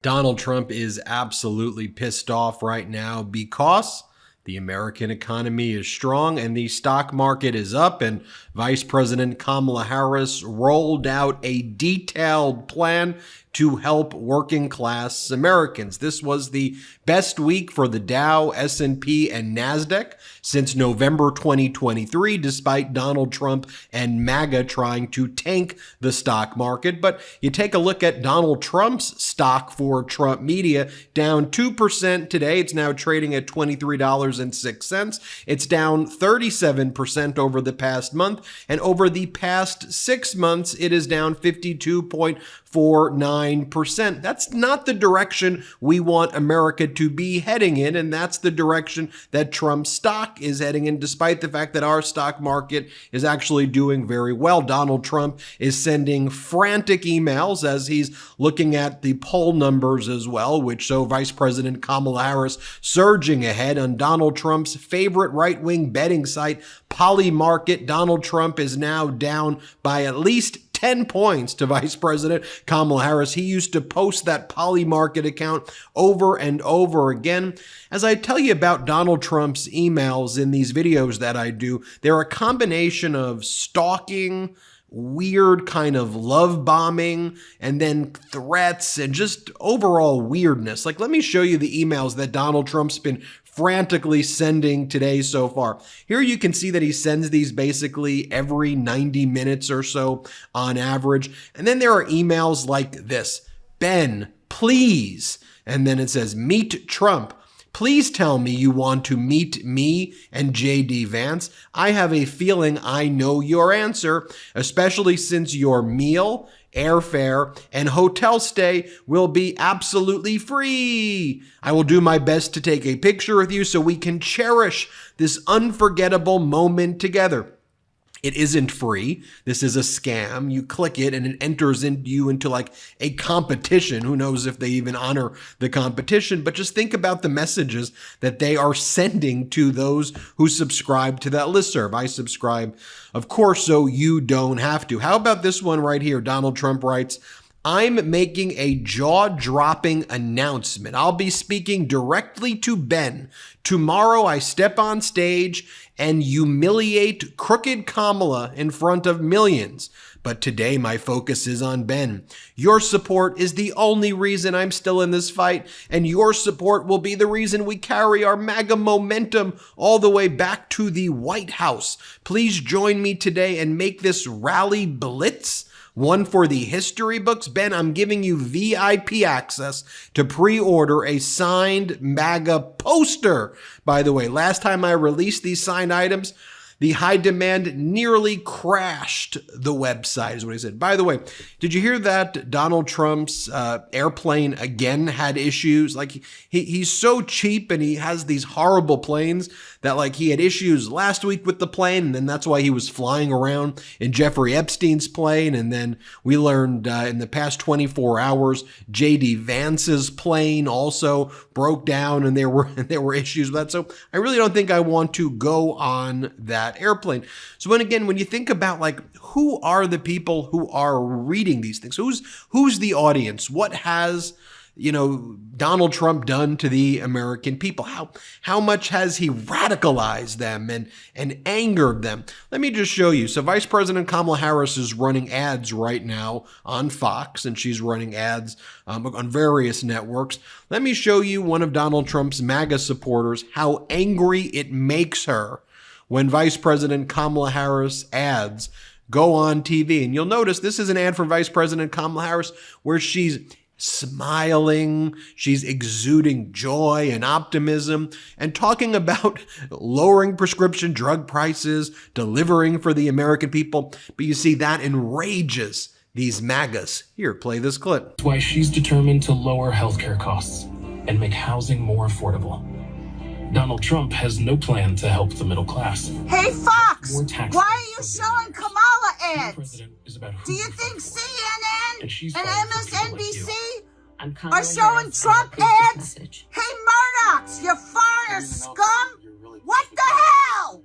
Donald Trump is absolutely pissed off right now because the American economy is strong and the stock market is up, and Vice President Kamala Harris rolled out a detailed plan to help working class Americans. This was the best week for the Dow, S&P, and NASDAQ since November 2023, despite Donald Trump and MAGA trying to tank the stock market. But you take a look at Donald Trump's stock for Trump Media, down 2% today. It's now trading at $23.06. It's down 37% over the past month, and over the past 6 months, it is down 52.49%. That's not the direction we want America to be heading in, and that's the direction that Trump's stock is heading in, despite the fact that our stock market is actually doing very well. Donald Trump is sending frantic emails as he's looking at the poll numbers as well, which show Vice President Kamala Harris surging ahead. On Donald Trump's favorite right-wing betting site, Polymarket, Donald Trump is now down by at least 10 points to Vice President Kamala Harris. He used to post that Polymarket account over and over again. As I tell you about Donald Trump's emails in these videos that I do, they're a combination of stalking, weird kind of love bombing, and then threats and just overall weirdness. Like, let me show you the emails that Donald Trump's been frantically sending today so far. Here you can see that he sends these basically every 90 minutes or so on average. And then there are emails like this: Ben, please. And then it says, meet Trump. Please tell me you want to meet me and JD Vance. I have a feeling I know your answer, especially since your meal, airfare, and hotel stay will be absolutely free. I will do my best to take a picture with you so we can cherish this unforgettable moment together. It isn't free. This is a scam. You click it and it enters you into like a competition. Who knows if they even honor the competition, but just think about the messages that they are sending to those who subscribe to that listserv. I subscribe, of course, so you don't have to. How about this one right here? Donald Trump writes, I'm making a jaw-dropping announcement. I'll be speaking directly to Ben. Tomorrow I step on stage and humiliate crooked Kamala in front of millions. But today my focus is on Ben. Your support is the only reason I'm still in this fight, and your support will be the reason we carry our MAGA momentum all the way back to the White House. Please join me today and make this rally blitz one for the history books. Ben, I'm giving you VIP access to pre-order a signed MAGA poster. By the way, last time I released these signed items, the high demand nearly crashed the website, is what he said. By the way, did you hear that Donald Trump's airplane again had issues? Like, he's so cheap and he has these horrible planes that, like, he had issues last week with the plane, and then that's why he was flying around in Jeffrey Epstein's plane. And then we learned in the past 24 hours, JD Vance's plane also broke down, and there were issues with that. So I really don't think I want to go on that airplane. So when you think about, like, who are the people who are reading these things? Who's the audience? What has Donald Trump done to the American people? How much has he radicalized them and angered them? Let me just show you. So Vice President Kamala Harris is running ads right now on Fox, and she's running ads on various networks. Let me show you one of Donald Trump's MAGA supporters, how angry it makes her when Vice President Kamala Harris ads go on TV. And you'll notice this is an ad for Vice President Kamala Harris where she's smiling, she's exuding joy and optimism, and talking about lowering prescription drug prices, delivering for the American people. But you see, that enrages these MAGAs. Here, play this clip. That's why she's determined to lower healthcare costs and make housing more affordable. Donald Trump has no plan to help the middle class. Hey, Fox, why are you showing Kamala ads? Do you think CNN and MSNBC are showing Trump ads? Hey, Murdochs, you foreigner scum! What the hell? No.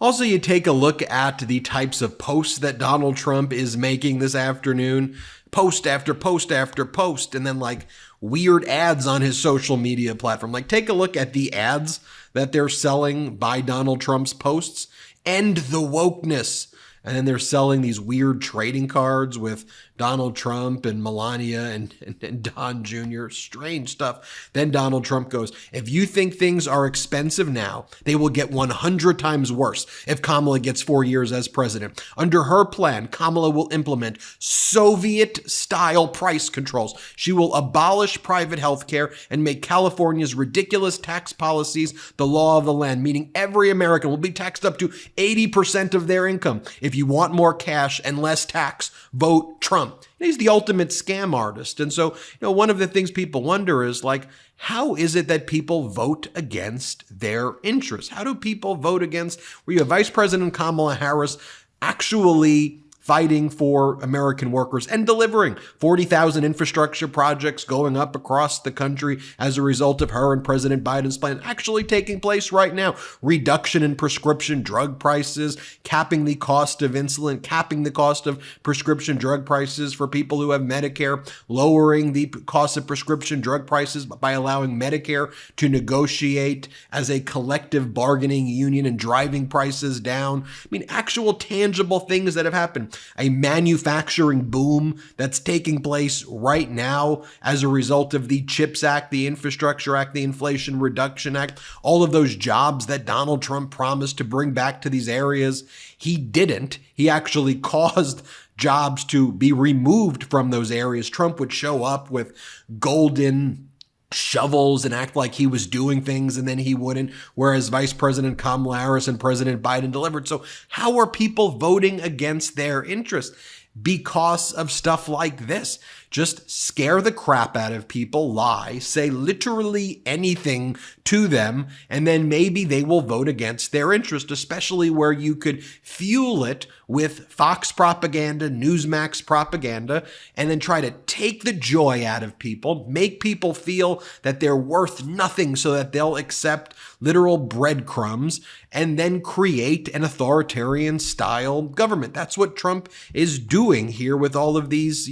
Also, you take a look at the types of posts that Donald Trump is making this afternoon. Post after post after post, and then like weird ads on his social media platform. Like, take a look at the ads that they're selling by Donald Trump's posts. End the wokeness. And then they're selling these weird trading cards with Donald Trump and Melania and Don Jr. Strange stuff. Then Donald Trump goes, if you think things are expensive now, they will get 100 times worse if Kamala gets 4 years as president. Under her plan, Kamala will implement Soviet-style price controls. She will abolish private health care and make California's ridiculous tax policies the law of the land, meaning every American will be taxed up to 80% of their income. If you want more cash and less tax, vote Trump. He's the ultimate scam artist. And so, one of the things people wonder is like, how is it that people vote against their interests? How do people vote against where you have Vice President Kamala Harris actually fighting for American workers and delivering 40,000 infrastructure projects going up across the country as a result of her and President Biden's plan actually taking place right now. Reduction in prescription drug prices, capping the cost of insulin, capping the cost of prescription drug prices for people who have Medicare, lowering the cost of prescription drug prices by allowing Medicare to negotiate as a collective bargaining union and driving prices down. I mean, actual tangible things that have happened. A manufacturing boom that's taking place right now as a result of the CHIPS Act, the Infrastructure Act, the Inflation Reduction Act, all of those jobs that Donald Trump promised to bring back to these areas. He didn't. He actually caused jobs to be removed from those areas. Trump would show up with golden shovels and act like he was doing things, and then he wouldn't, whereas Vice President Kamala Harris and President Biden delivered. So how are people voting against their interests? Because of stuff like this. Just scare the crap out of people, lie, say literally anything to them, and then maybe they will vote against their interest, especially where you could fuel it with Fox propaganda, Newsmax propaganda, and then try to take the joy out of people, make people feel that they're worth nothing so that they'll accept literal breadcrumbs, and then create an authoritarian style government. That's what Trump is doing here with all of these,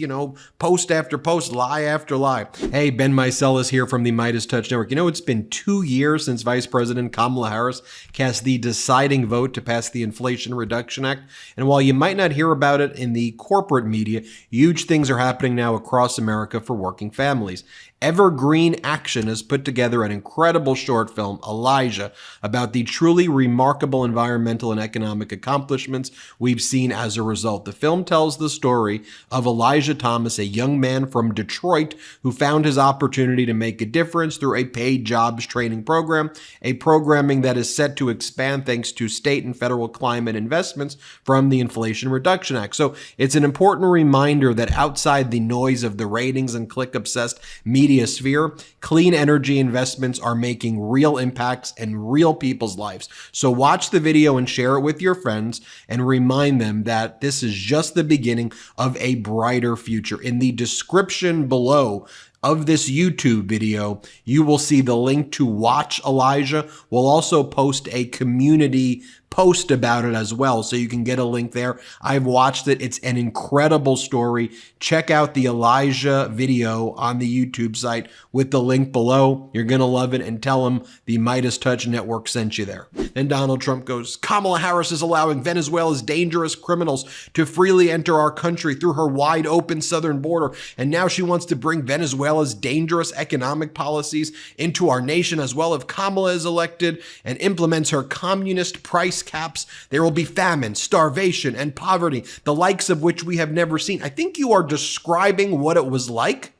post after post, lie after lie. Hey, Ben Meidas here from the MeidasTouch Network. It's been 2 years since Vice President Kamala Harris cast the deciding vote to pass the Inflation Reduction Act. And while you might not hear about it in the corporate media, huge things are happening now across America for working families. Evergreen Action has put together an incredible short film, Elijah, about the truly remarkable environmental and economic accomplishments we've seen as a result. The film tells the story of Elijah Thomas, a young man from Detroit who found his opportunity to make a difference through a paid jobs training program, a programming that is set to expand thanks to state and federal climate investments from the Inflation Reduction Act. So it's an important reminder that outside the noise of the ratings and click-obsessed media sphere, clean energy investments are making real impacts in real people's lives. So watch the video and share it with your friends and remind them that this is just the beginning of a brighter future. In the description below of this YouTube video, you will see the link to watch Elijah. We'll also post a community post about it as well, so you can get a link there. I've watched it. It's an incredible story. Check out the Elijah video on the YouTube site with the link below. You're going to love it, and tell them the MeidasTouch Network sent you there. Then Donald Trump goes, Kamala Harris is allowing Venezuela's dangerous criminals to freely enter our country through her wide open southern border, and now she wants to bring Venezuela's dangerous economic policies into our nation as well. If Kamala is elected and implements her communist price caps, there will be famine, starvation, and poverty, the likes of which we have never seen. I think you are describing what it was like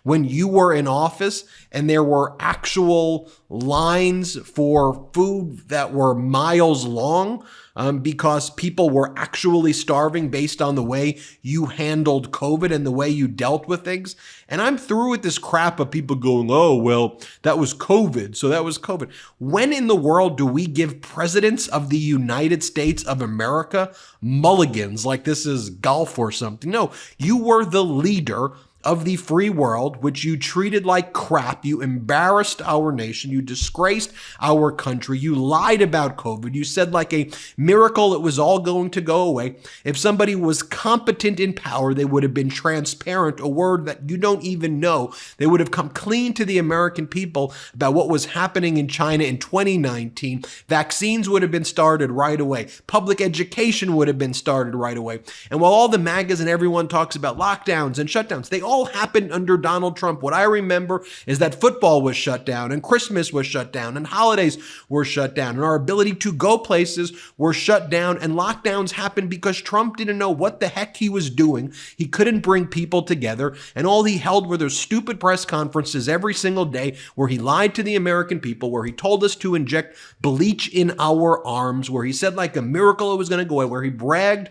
when you were in office and there were actual lines for food that were miles long because people were actually starving based on the way you handled COVID and the way you dealt with things. And I'm through with this crap of people going, oh, well, that was COVID, so that was COVID. When in the world do we give presidents of the United States of America mulligans like this is golf or something? No, you were the leader of the free world, which you treated like crap. You embarrassed our nation. You disgraced our country. You lied about COVID. You said like a miracle it was all going to go away. If somebody was competent in power, they would have been transparent, a word that you don't even know. They would have come clean to the American people about what was happening in China in 2019. Vaccines would have been started right away. Public education would have been started right away. And while all the MAGAs and everyone talks about lockdowns and shutdowns, they all happened under Donald Trump. What I remember is that football was shut down and Christmas was shut down and holidays were shut down and our ability to go places were shut down, and lockdowns happened because Trump didn't know what the heck he was doing. He couldn't bring people together, and all he held were those stupid press conferences every single day where he lied to the American people, where he told us to inject bleach in our arms, where he said like a miracle it was going to go away, where he bragged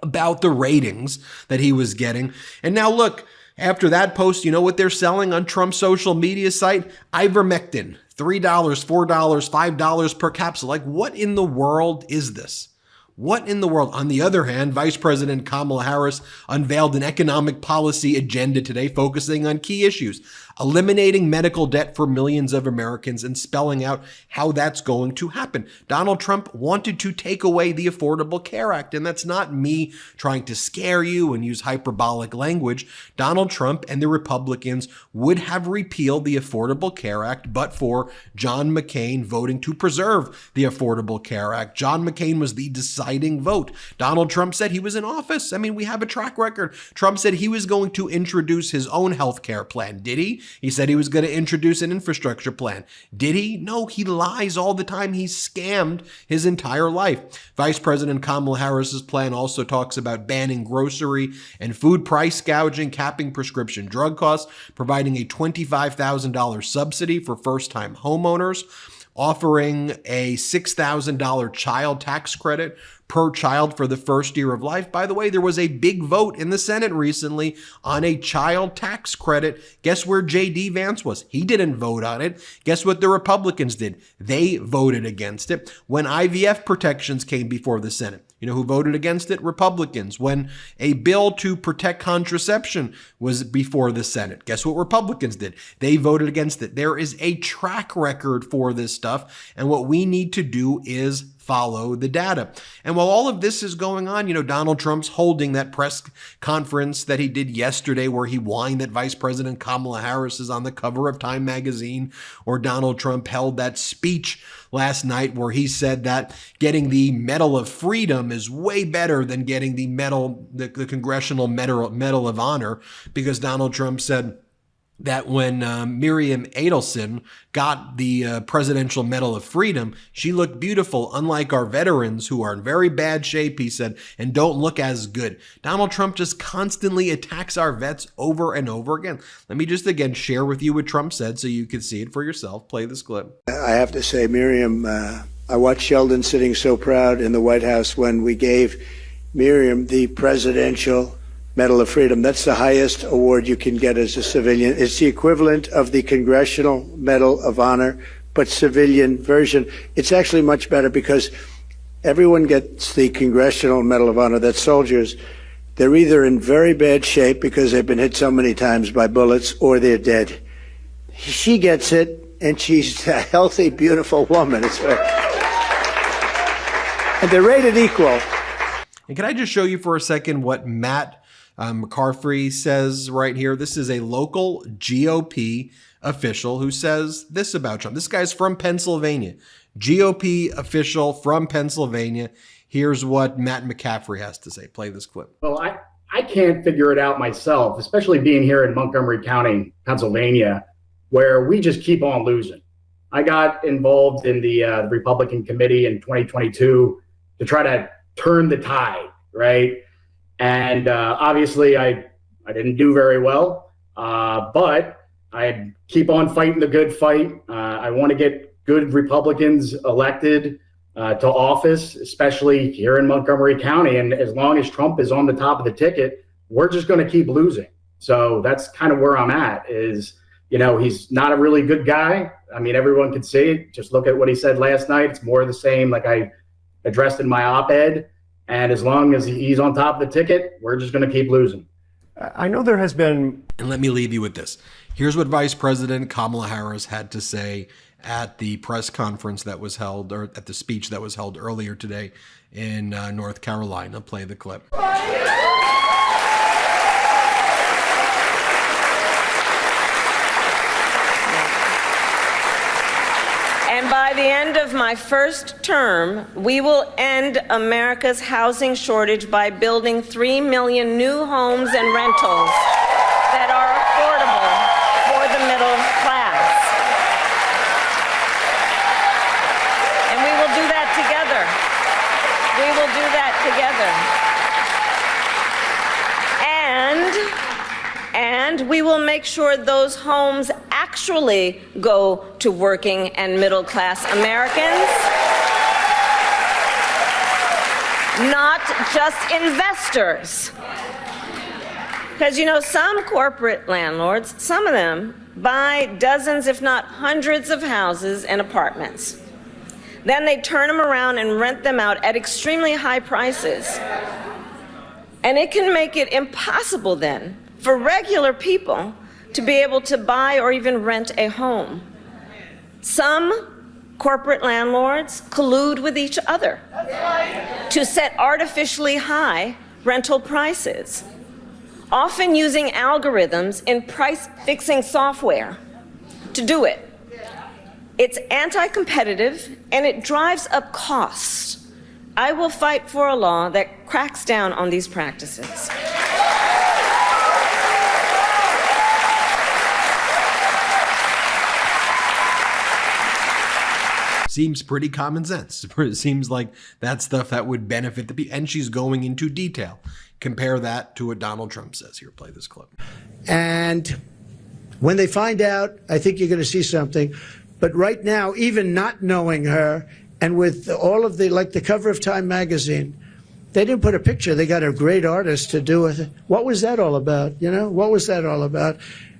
about the ratings that he was getting. And now look, after that post, you know what they're selling on Trump's social media site? Ivermectin, $3, $4, $5 per capsule. Like, what in the world is this? What in the world? On the other hand, Vice President Kamala Harris unveiled an economic policy agenda today focusing on key issues, eliminating medical debt for millions of Americans and spelling out how that's going to happen. Donald Trump wanted to take away the Affordable Care Act, and that's not me trying to scare you and use hyperbolic language. Donald Trump and the Republicans would have repealed the Affordable Care Act, but for John McCain voting to preserve the Affordable Care Act. John McCain was the deciding vote. Donald Trump said he was in office. I mean, we have a track record. Trump said he was going to introduce his own health care plan. Did he? He said he was going to introduce an infrastructure plan. Did he? No, he lies all the time. He scammed his entire life. Vice President Kamala Harris's plan also talks about banning grocery and food price gouging, capping prescription drug costs, providing a $25,000 subsidy for first-time homeowners, offering a $6,000 child tax credit per child for the first year of life. By the way, there was a big vote in the Senate recently on a child tax credit. Guess where J.D. Vance was? He didn't vote on it. Guess what the Republicans did? They voted against it. When IVF protections came before the Senate, you know who voted against it? Republicans. When a bill to protect contraception was before the Senate, guess what Republicans did? They voted against it. There is a track record for this stuff, and what we need to do is follow the data. And while all of this is going on, you know, Donald Trump's holding that press conference that he did yesterday where he whined that Vice President Kamala Harris is on the cover of Time magazine, or Donald Trump held that speech last night where he said that getting the Medal of Freedom is way better than getting the Congressional Medal of Honor, because Donald Trump said that when Miriam Adelson got the Presidential Medal of Freedom, she looked beautiful, unlike our veterans who are in very bad shape, he said, and don't look as good. Donald Trump just constantly attacks our vets over and over again. Let me just again share with you what Trump said so you can see it for yourself. Play this clip. I have to say, Miriam, I watched Sheldon sitting so proud in the White House when we gave Miriam the Presidential Medal of Freedom. That's the highest award you can get as a civilian. It's the equivalent of the Congressional Medal of Honor, but civilian version. It's actually much better because everyone gets the Congressional Medal of Honor. That's soldiers. They're either in very bad shape because they've been hit so many times by bullets, or they're dead. She gets it, and she's a healthy, beautiful woman. It's very... And they're rated equal. And can I just show you for a second what Matt McCarthy says right here? This is a local GOP official who says this about Trump. This guy's from Pennsylvania. GOP official from Pennsylvania. Here's what Matt McCaffrey has to say. Play this clip. Well, I can't figure it out myself, especially being here in Montgomery County, Pennsylvania, where we just keep on losing. I got involved in the Republican committee in 2022 to try to turn the tide, right? And obviously, I didn't do very well, but I keep on fighting the good fight. I want to get good Republicans elected to office, especially here in Montgomery County. And as long as Trump is on the top of the ticket, we're just going to keep losing. So that's kind of where I'm at is, you know, he's not a really good guy. I mean, everyone can see it. Just look at what he said last night. It's more of the same, like I addressed in my op-ed. And as long as he's on top of the ticket, we're just going to keep losing. I know there has been... And let me leave you with this. Here's what Vice President Kamala Harris had to say at the press conference that was held, or at the speech that was held earlier today in North Carolina. Play the clip. And by the end of my first term, we will end America's housing shortage by building 3 million new homes and rentals that are affordable for the middle class. And we will do that together. We will do that together. And we will make sure those homes actually go to working and middle class Americans, not just investors. Because, you know, some corporate landlords, some of them buy dozens, if not hundreds of houses and apartments. Then they turn them around and rent them out at extremely high prices. And it can make it impossible then for regular people to be able to buy or even rent a home. Some corporate landlords collude with each other to set artificially high rental prices, often using algorithms in price-fixing software to do it. It's anti-competitive and it drives up costs. I will fight for a law that cracks down on these practices. Seems pretty common sense. It seems like that's stuff that would benefit the people. And she's going into detail. Compare that to what Donald Trump says. Here, play this clip. And when they find out, I think you're going to see something. But right now, even not knowing her, and with all of like the cover of Time magazine, they didn't put a picture. They got a great artist to do it. What was that all about? You know, what was that all about?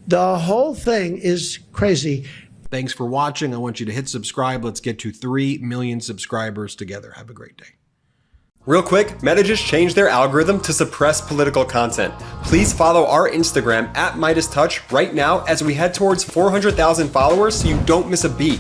The whole thing is crazy. Thanks for watching. I want you to hit subscribe. Let's get to 3 million subscribers together. Have a great day. Real quick, Meta just changed their algorithm to suppress political content. Please follow our Instagram @MeidasTouch right now as we head towards 400,000 followers so you don't miss a beat.